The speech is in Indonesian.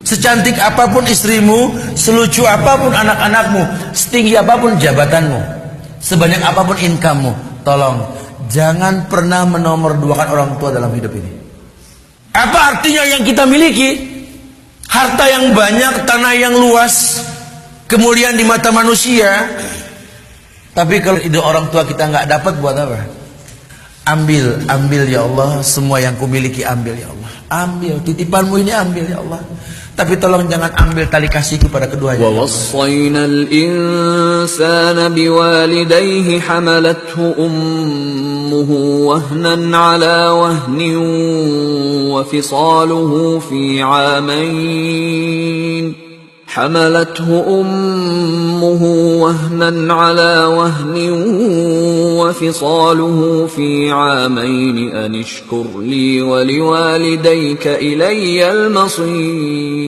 Secantik apapun istrimu, selucu apapun anak-anakmu, setinggi apapun jabatanmu, sebanyak apapun income-mu, tolong jangan pernah menomorduakan orang tua dalam hidup ini. Apa artinya yang kita miliki? Harta yang banyak, tanah yang luas, kemuliaan di mata manusia. Tapi kalau ide orang tua kita nggak dapat, buat apa? Ambil ya Allah, semua yang kumiliki ambil ya Allah. Ambil, titipanmu ini ambil ya Allah. Tapi tolong jangan ambil tali kasihku pada keduanya. Wa wassaynal insana biwalidayhi hamalathu ummuhu wahnan ala wahnin wa fisaluhu fi 'amayn. حملته أمه وهنا على وهن وفصاله في عامين أن اشكر لي ولوالديك إلي المصير